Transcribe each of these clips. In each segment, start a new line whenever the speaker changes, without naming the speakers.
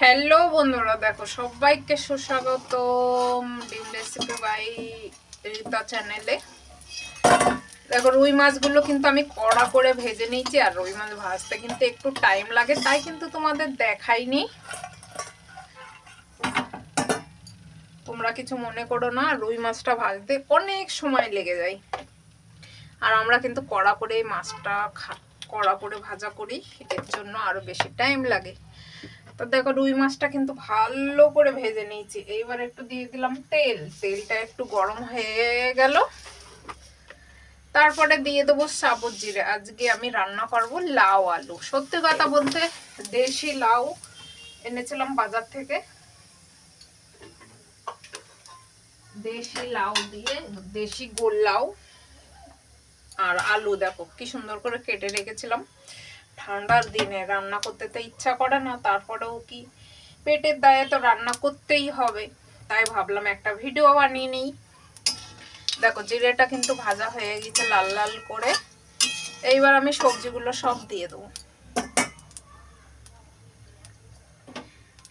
Hello বন্ধুরা, দেখো সবাইকে সুস্বাগতম ডিম রেসিপি বাই রিতা চ্যানেলে। দেখো রুই মাছগুলো কিন্তু আমি কড়া করে ভেজে নিয়েছি, আর রুই মাছ ভাজতে কিন্তু একটু টাইম লাগে, তাই কিন্তু তোমাদের দেখাইনি। তোমরা কিছু মনে করো না, রুই মাছটা ভাজতে অনেক সময় লেগে যায়, আর আমরা কিন্তু কড়া করে মাছটা কড়া করে ভাজা করি, এর জন্য আরো বেশি টাইম লাগে। তো দেখো রুই মাছটা কিন্তু ভালো করে ভেজে নিয়েছি। এইবার একটু দিয়ে দিলাম তেল, তেলটা একটু গরম হয়ে গেল, তারপরে দিয়ে দেবো সাবুত জিরে। আজকে আমি রান্না করব লাউ আলু। সত্যি কথা বলতে দেশি লাউ এনেছিলাম বাজার থেকে, দেশি লাউ দিয়ে দেশি গোল লাউ আর আলু দেখো কি সুন্দর করে কেটে রেখেছিলাম। ঠান্ডার দিনে রান্না করতে তো ইচ্ছা করে না, তারপরেও কি পেটের দায়ে তো রান্না করতেই হবে, তাই ভাবলাম একটা ভিডিও বানিয়ে নিই। দেখো জিরেটা কিন্তু ভাজা হয়ে গেছে লাল লাল করে। এইবার আমি সবজিগুলো সব দিয়ে দেবো।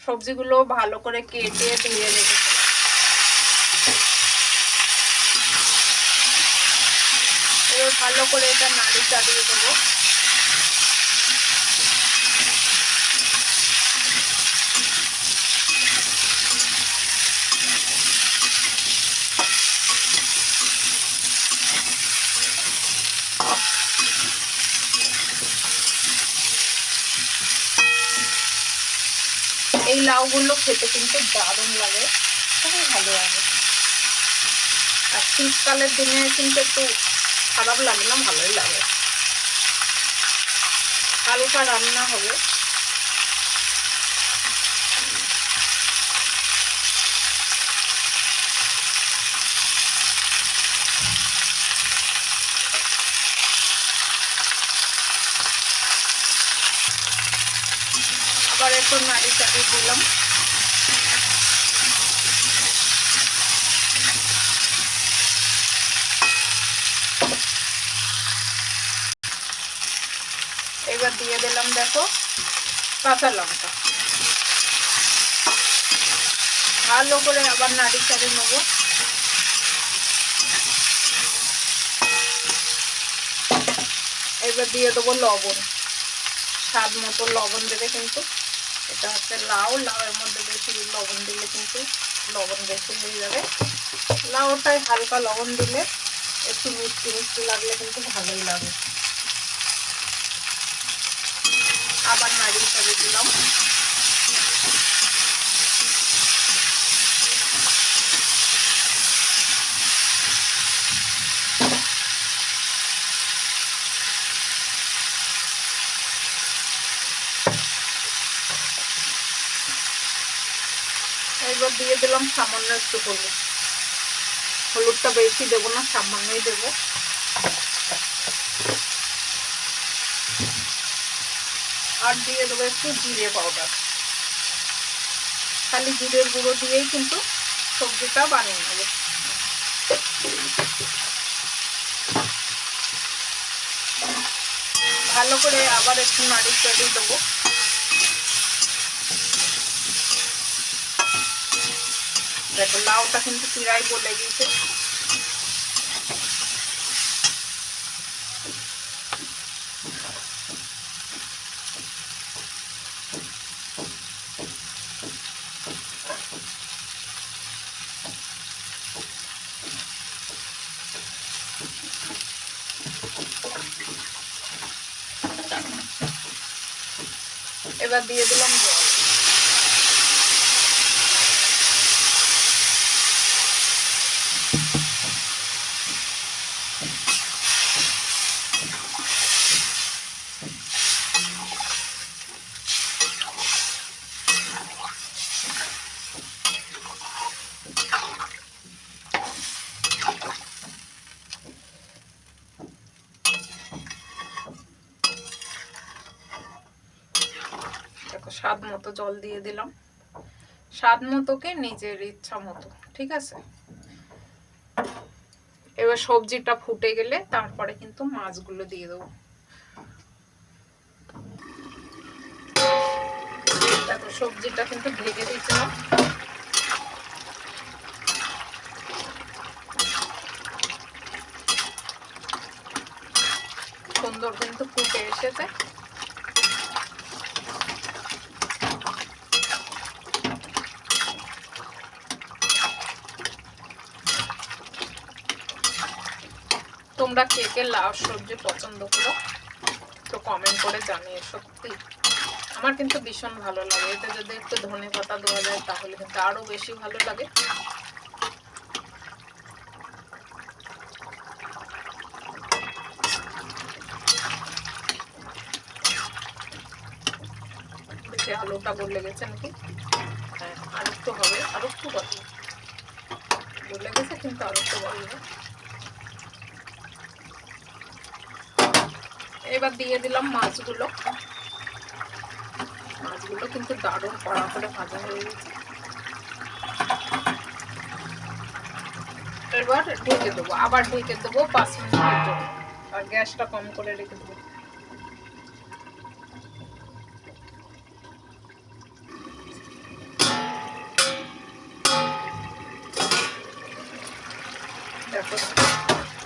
সবজিগুলো ভালো করে কেটে ধুয়ে রেখেছি। এবার ভালো করে এটা নাড়ি চাড়িয়ে দেবো। এই লাউগুলো খেতে কিন্তু দারুণ লাগে, খুবই ভালো লাগে। আর শীতকালের দিনে কিন্তু একটু খারাপ লাগে না, ভালোই লাগে। হালকা রান্না হবে। আবার একটু নাড়ি চাড়িয়ে দিলাম। এবার দিয়ে দিলাম দেখো কাঁচা লঙ্কা, ভালো করে আবার নাড়ি চাড়িয়ে নেবো। এবার দিয়ে দেবো লবণ, স্বাদ মতো লবণ দেবে। কিন্তু এটা হচ্ছে লাউ, লাউয়ের মধ্যে বেশি লবণ দিলে কিন্তু লবণ বেশি হয়ে যাবে। লাউটাই হালকা লবণ দিলে একটু মিষ্টি মিষ্টি লাগলে কিন্তু ভালোই লাগে। আবার নাড়িয়ে চাড়িয়ে দিলাম। এবার দিয়ে দিলাম সামান্য একটু হলুদ। হলুদটা বেশি দেবো না, সামান্যই দেবো। আর দিয়ে দেবো একটু জিরে পাউডার। খালি জিরের গুঁড়ো দিয়েই কিন্তু সবজিটা বানিয়ে নেবো। ভালো করে আবার একটু নাড়ি চাড়িয়ে দেবো। দেখো লাউটা কিন্তু প্রায় গলে গেছে। এবার দিয়ে দিলাম জল। দেখো স্বাদ মতো জল দিয়ে দিলাম, স্বাদ মতোকে নিজের ইচ্ছা মতো, ঠিক আছে। এবার সবজিটা ফুটে গেলে তারপরে কিন্তু মাছগুলো দিয়ে দেবো। দেখো সবজিটা কিন্তু ঢেকে দিয়েছিলাম। সুন্দর কিন্তু ফুটে এসেছে। তোমরা কে কে লাউ সবজি পছন্দ করো তো কমেন্ট করে জানিয়ে। সত্যি আমার কিন্তু ভীষণ ভালো লাগে। এতে যদি একটু ধনেপাতা দেওয়া যায় তাহলে কিন্তু আরো বেশি ভালো লাগে। আলুটা গলে গেছে নাকি? হ্যাঁ, আর একটু হবে, আর একটু গলে গেছে, কিন্তু আর একটু গলবে। এবার দিয়ে দিলাম মাছগুলো। মাছগুলো কিন্তু দারুণ কড়া করে ভাজা হয়ে গেছে। এবার ঢেকে দেবো, আবার ঢেকে দেবো 5 মিনিটের জন্য, আর গ্যাসটা কম করে রেখে দেবো। দেখো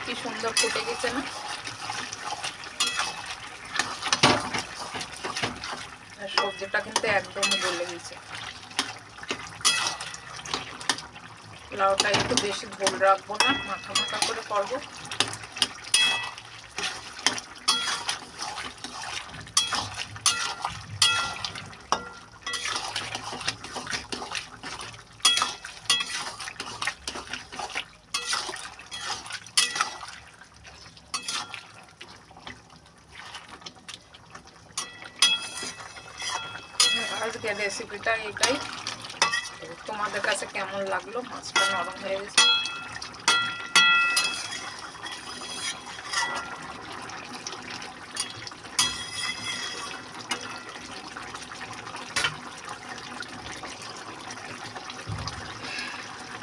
কি সুন্দর ফুটে গেছে না? আর সবজিটা কিন্তু একদম গলে গেছে। লাউটা একটু বেশি ঝোল রাখবো না, মাখা মাখা করে করবো। আজকের রেসিপিটা এটাই। তোমাদের কাছে কেমন লাগলো? মাছটা নরম হয়ে গেছে।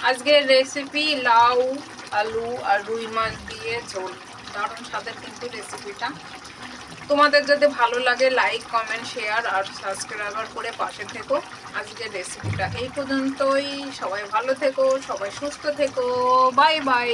আজকের রেসিপি লাউ, আলু আর রুই মাছ দিয়ে ঝোল। দারুণ স্বাদের কিন্তু রেসিপিটা। তোমাদের যদি ভালো লাগে লাইক, কমেন্ট, শেয়ার আর সাবস্ক্রাইব করে পাশে থেকো। আজকের রেসিপিটা এই পর্যন্তই। সবাই ভালো থেকো, সবাই সুস্থ থেকো। Bye bye.